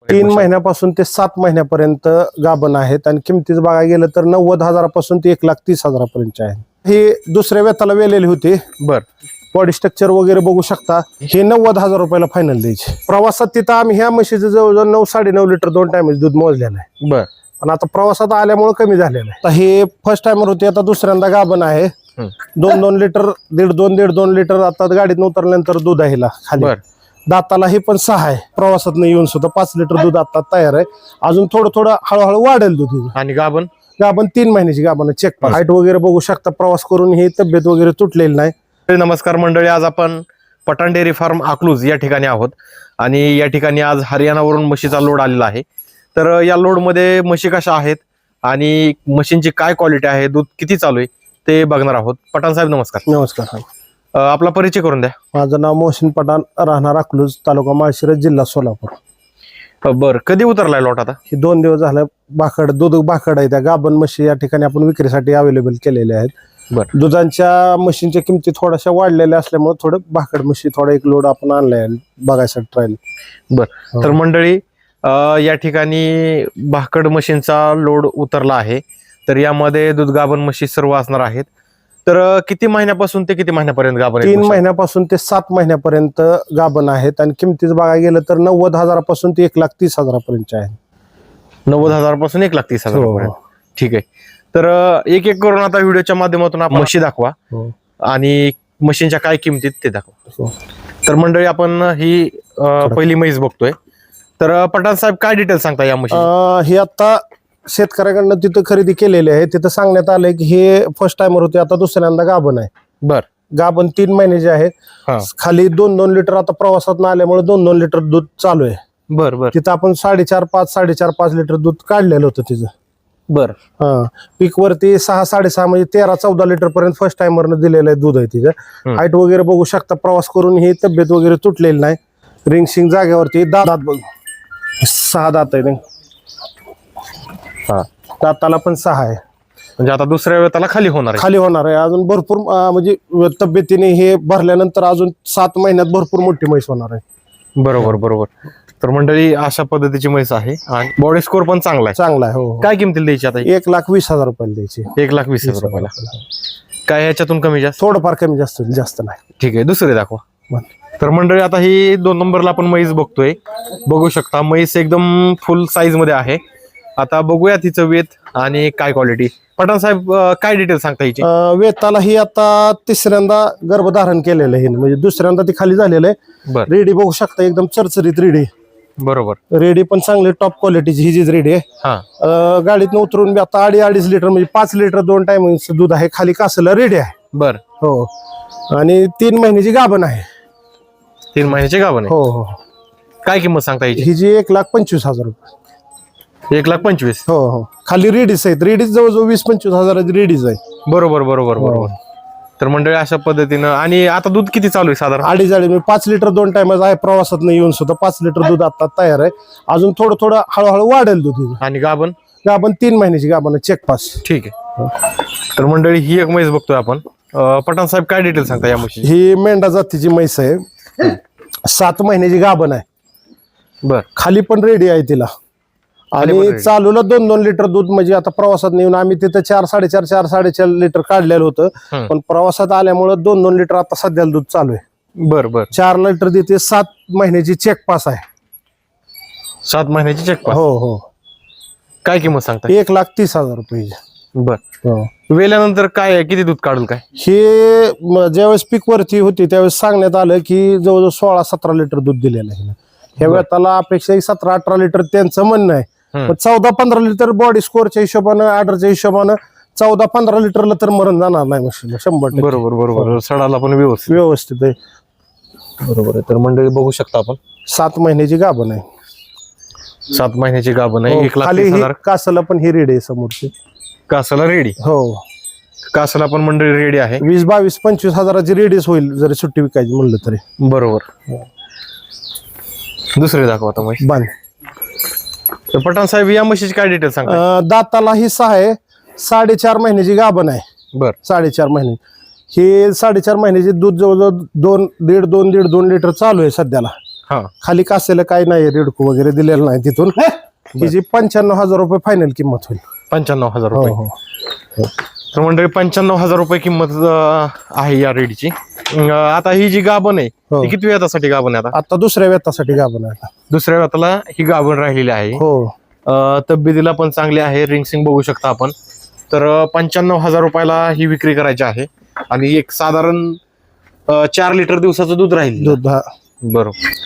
3 महिन्यापासून ते 7 महिन्यापर्यंत गाभण आहेत आणि किमतीच बघायला गेलं तर 90,000 ते 1,30,000 आहे. ही दुसऱ्या वेताला वेलेली होती. बर. बॉडी स्ट्रक्चर वगैरे बघू शकता. हे 90,000 रुपयाला फायनल द्यायचे. प्रवासात तिथं आम्ही ह्या म्हशीचं जवळजवळ 9-9.5 लिटर 2 टाइम दूध मोजलेलं आहे. बर. पण आता प्रवासात आल्यामुळे कमी झालेलं आहे. आता हे फर्स्ट टाइमर होते, आता दुसऱ्यांदा गाभण आहे. 2-2 लिटर 1.5-1.5 लिटर आता गाडीत उतरल्यानंतर दूध आहे खाली. दाताला हे पण 6 आहे. प्रवासात येऊन सुद्धा 5 लिटर दूध आता तयार आहे. अजून थोडं थोडं हळूहळू वाढेल दूध. आणि गाभण 3 महिन्याची गाभण. चेक हाईट वगैरे बघू शकता. प्रवास करून ही तब्येत वगैरे तुटलेली नाही. नमस्कार मंडळी, आज आपण पठाण डेअरी फार्म अकलूज या ठिकाणी आहोत आणि या ठिकाणी आज हरियाणावरून म्हशीचा लोड आलेला आहे. तर या लोडमध्ये म्हशी कशा आहेत आणि म्हशींची काय क्वालिटी आहे, दूध किती चालू आहे ते बघणार आहोत. पठाण साहेब नमस्कार. नमस्कार. आपला परिचय करून द्या. माझं नाव मोहसिन पठाण, राहणार अकलूज, तालुका माळशिरस, जिल्हा सोलापूर. बर. कधी उतरलाय लॉट आता? हे 2 दिवस झालं. दूध भाकड आहे. त्या गाभण म्हशी या ठिकाणी आपण विक्रीसाठी अवेलेबल केलेले आहेत. दुधांच्या म्हशींच्या किमती थोड्याशा वाढलेल्या असल्यामुळे थोडं भाकड म्हशी थोडा एक लोड आपण आणलाय बघायसाठी ट्रायल. बर. तर मंडळी या ठिकाणी भाकड म्हशींचा लोड उतरला आहे. तर यामध्ये दूध गाभण म्हशी सर्व असणार आहेत. तर किती महिन्यापासून ते किती महिन्यापर्यंत गाभण? 3 महिन्यापासून ते 7 महिन्यापर्यंत गाभण आहेत आणि किमतीच बघायला गेलं तर 90,000 ते 1,30,000 आहे. 90,000 1,30,000. ठीक आहे. तर एक एक करून आता व्हिडिओच्या माध्यमातून आपण म्हशी दाखवा आणि म्हशींच्या काय किमतीत ते दाखवा. तर मंडळी आपण ही पहिली म्हैस बघतोय. तर पठाण साहेब काय डिटेल सांगता या म्हशी? हे आता शेतकऱ्याकडनं तिथं खरेदी केलेली आहे. तिथं सांगण्यात आलंय की हे फर्स्ट टाइमर होते, आता दुसऱ्यांदा गाभण आहे. बर. गाभण 3 महिन्याचे आहे. खाली 2-2 लिटर आता प्रवासात आल्यामुळे 2-2 लिटर दूध चालू आहे. बर बर. तिथं आपण 4.5 लिटर दूध काढलेलं होतं तिचं. बर. पीक वरती 6-6.5 म्हणजे 13-14 लिटर पर्यंत फर्स्ट टाइमरनं दिलेलं आहे दूध आहे तिचं. हाईट वगैरे बघू शकता. प्रवास करून ही तब्येत वगैरे तुटलेली नाही. रिंग शिंग जागेवरती. दात बघ 6 दात आहे. दाताला पण 6 आहे. म्हणजे आता दुसऱ्या वेळेला खाली होणार आहे. अजून भरपूर म्हणजे तब्येतीने हे भरल्यानंतर अजून 7 महिन्यात भरपूर मोठी म्हैस होणार आहे. बरोबर बरोबर. तर मंडळी अशा पद्धतीची म्हैस आहे आणि बॉडी स्कोर पण चांगला आहे. हो. काय किमतीला द्यायची आता? 1,20,000 रुपयाला द्यायची. 1,20,000 रुपयाला. काय ह्याच्यातून कमी जास्त? थोडंफार कमी जास्त, जास्त नाही. ठीक आहे. दुसरे दाखवा. तर मंडळी आता ही 2 नंबरला आपण म्हैस बघतोय. बघू शकता म्हैस एकदम फुल साईज मध्ये आहे. आता बघूया तिचं वेत आणि काय क्वालिटी. पठाण साहेब काय डिटेल सांगता याची? वेताला ही आता 3ऱ्यांदा गर्भधारण केलेलं आहे. म्हणजे दुसऱ्यांदा ती खाली झालेलं आहे. रेडी बघू शकता, एकदम चरचरीत रेडी. बरोबर. रेडी पण चांगली टॉप क्वालिटीची ही जी रेडी आहे. गाडीतनं उतरून आता 2.5 लिटर म्हणजे 5 लिटर 2 टाइम दूध आहे. खाली कासला रेडी आहे. बर. हो. आणि 3 महिन्याची गाभण आहे. 3 महिन्याची गाभण आहे. हो हो. काय किंमत सांगता याची? ही जी 1,25,000 रुपये. 1,25,000. हो हो. खाली रेडीज आहेत. रेडीज जवळजवळ 20-25 हजाराची रेडीज आहे. बरोबर बरोबर बरोबर. तर मंडळी अशा पद्धतीनं. आणि आता दूध किती चालू आहे साधारण? 2.5 5 लिटर 2 टाइम आहे. प्रवासात येऊन सुद्धा 5 लिटर दूध आता तयार आहे. अजून थोडं थोडं हळूहळू वाढेल दूध. आणि गाभण 3 महिन्याची गाभण. Cheque pass. ठीक आहे. तर मंडळी ही एक म्हैस बघतोय आपण. पठाण साहेब काय डिटेल सांगता या म्हशी? ही मेंढा जातीची म्हैस आहे. 7 महिन्याची गाभण आहे. बर. खाली पण रेडी आहे तिला. आणि चालूला 2-2 लिटर दूध. म्हणजे आता प्रवासात नेऊन आम्ही तिथं 4-4.5 लिटर काढलेलं होतं. पण प्रवासात आल्यामुळे 2-2 लिटर आता सध्याला दूध चालू आहे. बर बर. 4 लिटर देते. 7 महिन्याची चेक पास आहे. 7 महिन्याची चेक पास. हो हो. काय किंमत सांगता? 1,30,000 रुपये. बर. वेल्यानंतर काय किती दूध काढून काय? हे ज्यावेळेस पीक वरती होती त्यावेळेस सांगण्यात आलं की जवळजवळ 16-17 लिटर दूध दिलेलं आहे. ह्या वेळेला अपेक्षा 17-18 लिटर त्यांचं म्हणणं आहे. 14-15 लिटर बॉडी स्कोरच्या हिशोबानं, ऑर्डरच्या हिशोबानं 14-15 लिटरला तर मरण जाणार नाही मशीन 100%. बरोबर बरोबर. सडाला पण व्यवस्थित आहे. बरोबर आहे. तर मंडळी बघू शकता आपण 7 महिन्याची गाभण आहे. 7 महिन्याची गाभण आहे. 1,30,000. कासला पण ही रेडी आहे समोरची. कासाला रेडी. हो. कासाला पण मंडळी रेडी आहे. 20-22-25 हजाराची रेडीच होईल जरी सुट्टी विकायची म्हणलं तरी. बरोबर. दुसरे दाखवता म्हैस. बांध. तर पठाण साहेब या म्हशीची काय डिटेल सांगा? दाताला ही 6 आहे. 4.5 महिन्याची गाभण आहे. बर. 4.5 महिने. हे 4.5 महिन्याचे दूध जवळजवळ 2 लिटर चालू आहे सध्याला. हा खाली कासेला काही नाही, रेडको वगैरे दिलेलं नाही तिथून. हिची 95,000 रुपये फायनल किंमत होईल. 95,000 हो रुपये. हो. तर मंडळी 95,000 रुपये किंमत आहे या रेडीची. आता ही जी गाभण आहे हो. ती किती वेतासाठी गाभण आहे? आता आता दुसऱ्या व्यतासाठी गाभण आहे. दुसऱ्या वेताला ही गाभण राहिलेली आहे. हो. तब्येतीला पण चांगली आहे, रिंगसिंग बघू शकता आपण. तर 95,000 रुपयाला ही विक्री करायची आहे आणि एक साधारण 4 लिटर दिवसाचं दूध राहील. दूध हा. बरोबर.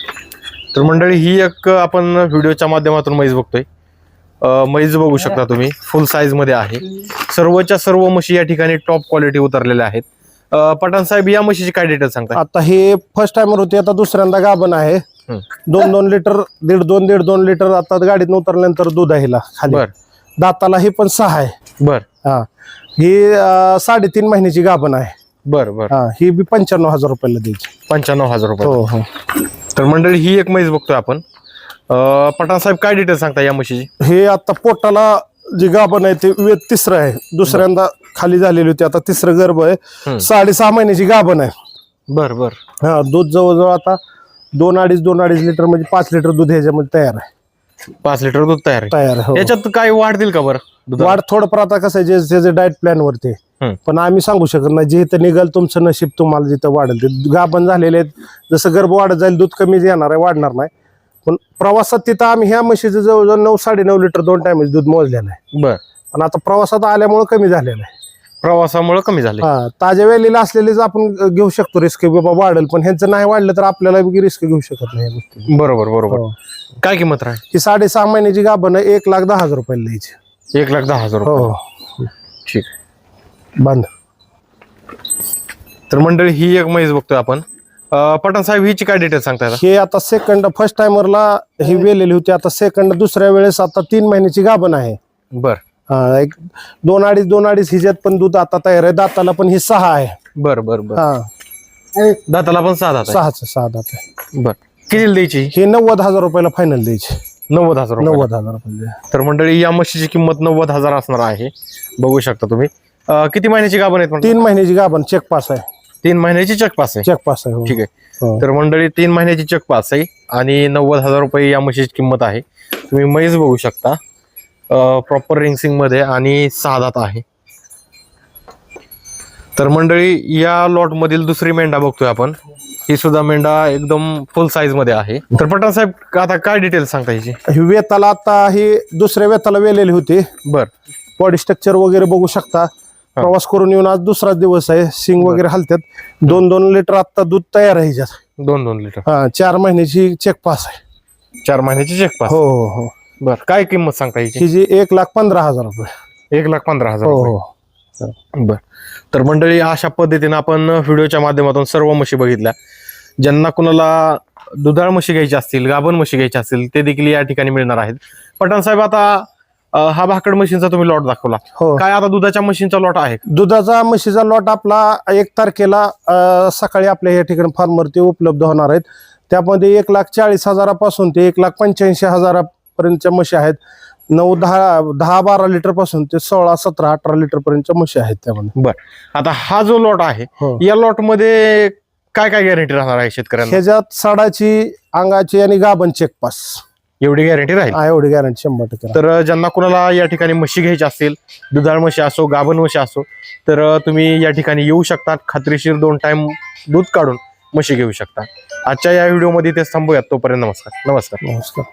तर मंडळी ही एक आपण व्हिडिओच्या माध्यमातून म्हैस बघतोय. म्हैस बघू शकता तुम्ही, फुल साईज मध्ये आहे. सर्वच्या सर्व म्हशी या ठिकाणी टॉप क्वालिटी उतरलेल्या आहेत. पठाण साहेब, या म्हशीची काय डिटेल सांगता? आता हे फर्स्ट टाइमर होती, आता दुसऱ्यांदा गाभण आहे. 2-2 लिटर 1.5 लिटर आता गाडीत उतरल्यानंतर दूध आहे हिला खाली. बर. दाताला ही पण 6 आहे. बर. हा. ही 3.5 महिन्याची गाभण आहे. बर बर. हा. ही बी 95,000 रुपयाला द्यायची. 95,000 रुपये. हो हो. तर मंडळी ही एक म्हैस बघतोय आपण. पठाण साहेब, काय डिटेल सांगता या म्हशीची? हे आता पोटाला जी गाभण आहे ते वेद तिसरं आहे. दुसऱ्यांदा खाली झालेली होती, आता तिसरं गर्भ आहे. 6.5 महिन्याची गाभण आहे. बर बर. हा. दूध जवळजवळ आता 2-2.5 लिटर म्हणजे 5 लिटर दूध ह्याच्यामध्ये तयार आहे. 5 लिटर दूध तयार आहे. तयार आहे. हो. याच्यात काय वाढतील का बरं दुधाला? वाढ थोडंफार आता कसं आहे, जे डाएट प्लॅन वरती आहे. पण आम्ही सांगू शकत नाही, जिथं निघाल तुमचं नशीब, तुम्हाला जिथं वाढेल ते. गाभण झालेले आहेत, जसं गर्भ वाढत जाईल दूध कमी येणार आहे, वाढणार नाही. पण प्रवासात तिथं आम्ही ह्या म्हशीचं जवळजवळ 9-9.5 लिटर 2 टाइम दूध मोजलेलं आहे. बर. पण आता प्रवासात आल्यामुळे कमी झालेलं आहे. प्रवासामुळे कमी झाले. हा. ताज्या वेलीला असलेलीच आपण घेऊ शकतो रिस्क, बाबा वाढेल. पण ह्यांचं नाही वाढलं तर आपल्याला रिस्क घेऊ शकत नाही या गोष्टी. बरोबर बरोबर. काय किंमत राहील? ही 6.5 महिन्याची गाभण आहे, 1,10,000 रुपयाला द्यायची. 1,10,000 रुपये. हो. ठीक. बंद. तर मंडळी ही एक म्हैस बघतोय आपण. पठाण साहेब, हिची काय डिटेल सांगता येतात? हे आता सेकंड, फर्स्ट टाइमरला ही वेलेली होती, आता सेकंड दुसऱ्या वेळेस आता 3 महिन्याची गाभण आहे. बर. हा. एक 2.5 हिच्यात पण दूध आता तयार आहे. दाताला पण ही 6 आहे. बर बर बर. हा. दाताला पण 6 दात आहे. 6 दात आहे. बर. किती द्यायची? हे 90,000 रुपयाला फायनल द्यायची. 90,000 रुपये. 90,000 रुपये. तर मंडळी या म्हशीची किंमत 90,000 असणार आहे, बघू शकता तुम्ही. किती महिन्याची गाभण आहेत? 3 महिन्याची गाभण, चेक पास आहे. 3 महिन्याची चेक पास आहे. चेक पास आहे. हो. ठीक आहे. हो. तर मंडळी 3 महिन्याची चेक पास आहे आणि 90,000 रुपये या म्हशीची किंमत आहे. तुम्ही म्हैस बघू शकता, प्रॉपर रिंगसिंग मध्ये आणि 6 दात आहे. तर मंडळी या लॉट मधील दुसरी मेंढा बघतोय आपण. ही सुद्धा मेंढा एकदम फुल साईज मध्ये आहे. तर पठाण साहेब, आता काय डिटेल सांगता याची? ही वेताला आता ही दुसऱ्या वेताला वेलेली होती. बर. बॉडी स्ट्रक्चर वगैरे बघू शकता. प्रवास करून येऊन आज दुसरा दिवस आहे. सिंग वगैरे हलतात. 2-2 लिटर आता दूध तयार आहे ह्याच्यात. 2-2 लिटर. हा. 4 महिन्याची चेक पास आहे. 4 महिन्याची चेक पास. हो हो हो. बर. काय किंमत सांगता याची? हिची 1,15,000 रुपये. 1,15,000 हो रुपये. हो. बर. तर मंडळी अशा पद्धतीने आपण व्हिडिओच्या माध्यमातून सर्व म्हशी बघितल्या. ज्यांना कुणाला दुधाळ म्हशी घ्यायची असतील, गाभण म्हशी घ्यायची असतील, ते देखील या ठिकाणी मिळणार आहेत. पठाण साहेब, आता हा भाकड मशीनचा तुम्ही लॉट दाखवला. हो. काय आता दुधाच्या मशीनचा लॉट आहे? दुधाचा म्हशीचा लॉट आपला 1 तारखेला सकाळी आपल्या या ठिकाणी फार्मवरती उपलब्ध होणार आहेत. त्यामध्ये 1,40,000 पासून ते 1,85,000 पर्यंतच्या म्हशी आहेत. 9-10-12 लिटर पासून ते 16-17-18 लिटर पर्यंतच्या म्हशी आहेत त्यामध्ये. बर. आता हा जो लॉट आहे, हो. या लॉट मध्ये काय काय गॅरंटी राहणार आहे शेतकऱ्यांना? ह्याच्यात सडाची, अंगाची आणि गाभण चेक पास एवढी गॅरंटी राहील? एवढी गॅरंटी 100%. तर ज्यांना कुणाला या ठिकाणी म्हशी घ्यायची असतील, दुधाळ म्हशी असो, गाभण म्हशी असो, तर तुम्ही या ठिकाणी येऊ शकता. खात्रीशीर 2 टाइम दूध काढून म्हशी घेऊ शकता. आजच्या या व्हिडिओमध्ये तेच थांबूयात. तोपर्यंत नमस्कार. नमस्कार.